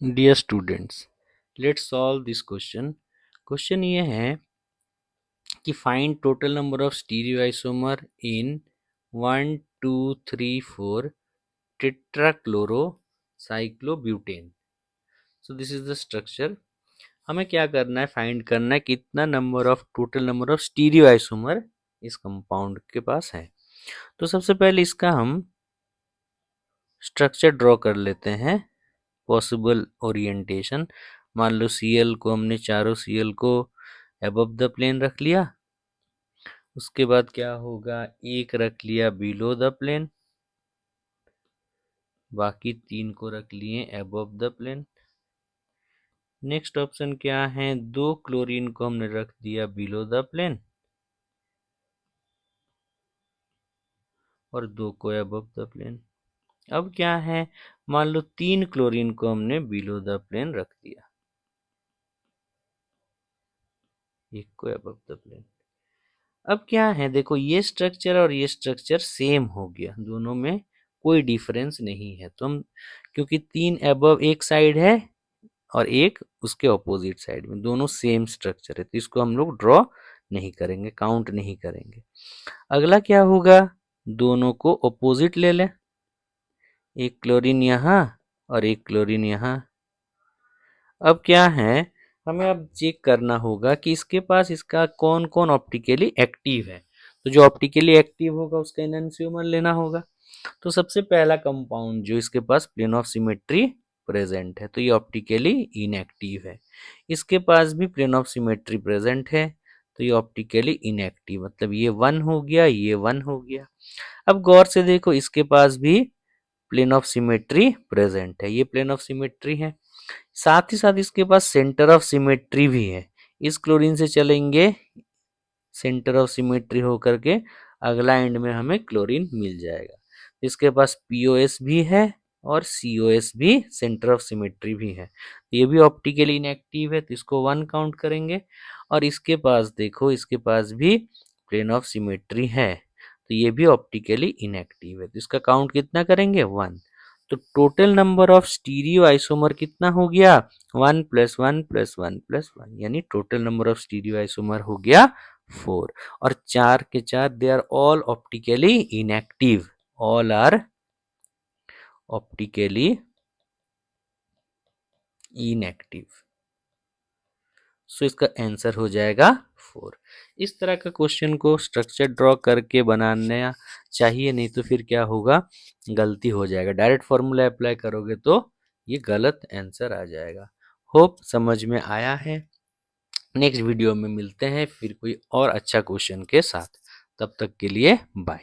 Dear students, let's solve this question. Question ये है कि find total number of stereoisomer in 1 2 3 4 tetrachlorocyclobutane. So this is the structure. हमें क्या करना है, फाइंड करना है कितना टोटल नंबर ऑफ स्टीरियोआइसोमर इस कंपाउंड के पास है। तो सबसे पहले इसका हम स्ट्रक्चर ड्रॉ कर लेते हैं, पॉसिबल ओरिएंटेशन। मान लो Cl को हमने चारों Cl को अबव द प्लेन रख लिया। उसके बाद क्या होगा, एक रख लिया बिलो द प्लेन, बाकी 3 को रख लिए above the plane. Next option क्या है, 2 क्लोरीन को हमने रख दिया बिलो द प्लेन और 2 को अबव द प्लेन। अब क्या है, मान लो 3 क्लोरीन को हमने बिलो द प्लेन रख दिया, एक को अबव द प्लेन। अब क्या है, देखो ये स्ट्रक्चर और ये स्ट्रक्चर सेम हो गया, दोनों में कोई डिफरेंस नहीं है। तो हम, क्योंकि 3 अबव एक साइड है और एक उसके ऑपोजिट साइड में, दोनों सेम स्ट्रक्चर है, तो इसको हम लोग ड्रॉ नहीं करेंगे, काउंट नहीं करेंगे। अगला क्या होगा, दोनों को ऑपोजिट ले लें, एक क्लोरीन यहाँ और एक क्लोरीन यहाँ। अब क्या है, हमें अब चेक करना होगा कि इसके पास इसका कौन कौन ऑप्टिकली एक्टिव है। तो जो ऑप्टिकली एक्टिव होगा उसका एनंसियोमर लेना होगा। तो सबसे पहला कंपाउंड जो इसके पास प्लेन ऑफ सिमेट्री प्रेजेंट है, तो ये ऑप्टिकली इनएक्टिव है। इसके पास भी प्लेन ऑफ सिमेट्री प्रेजेंट है, तो ये ऑप्टिकली इनएक्टिव, मतलब ये 1 हो गया, ये 1 हो गया। अब गौर से देखो, इसके पास भी प्लेन ऑफ सिमेट्री प्रेजेंट है, ये प्लेन ऑफ सिमेट्री है। साथ ही साथ इसके पास सेंटर ऑफ सिमेट्री भी है। इस क्लोरीन से चलेंगे, सेंटर ऑफ सिमेट्री होकर के अगला एंड में हमें क्लोरीन मिल जाएगा। इसके पास पीओएस भी है और सीओएस भी सेंटर ऑफ सिमेट्री भी है। ये भी ऑप्टिकली इनएक्टिव है, तो इसको 1 काउंट करेंगे। और इसके पास देखो, इसके पास भी प्लेन ऑफ सिमेट्री है, तो ये भी ऑप्टिकली इनएक्टिव है, तो इसका काउंट कितना करेंगे, 1। तो total number of stereo isomer कितना हो गया, 1 + 1 + 1 + 1, यानी total number of stereoisomer हो गया 4। और 4 के 4 they are all optically inactive, all are optically inactive. So इसका आंसर हो जाएगा 4। इस तरह का क्वेश्चन को स्ट्रक्चर ड्रॉ करके बनाना चाहिए, नहीं तो फिर क्या होगा, गलती हो जाएगा। डायरेक्ट फॉर्मूला अप्लाई करोगे तो ये गलत आंसर आ जाएगा। होप समझ में आया है। नेक्स्ट वीडियो में मिलते हैं फिर कोई और अच्छा क्वेश्चन के साथ। तब तक के लिए बाय।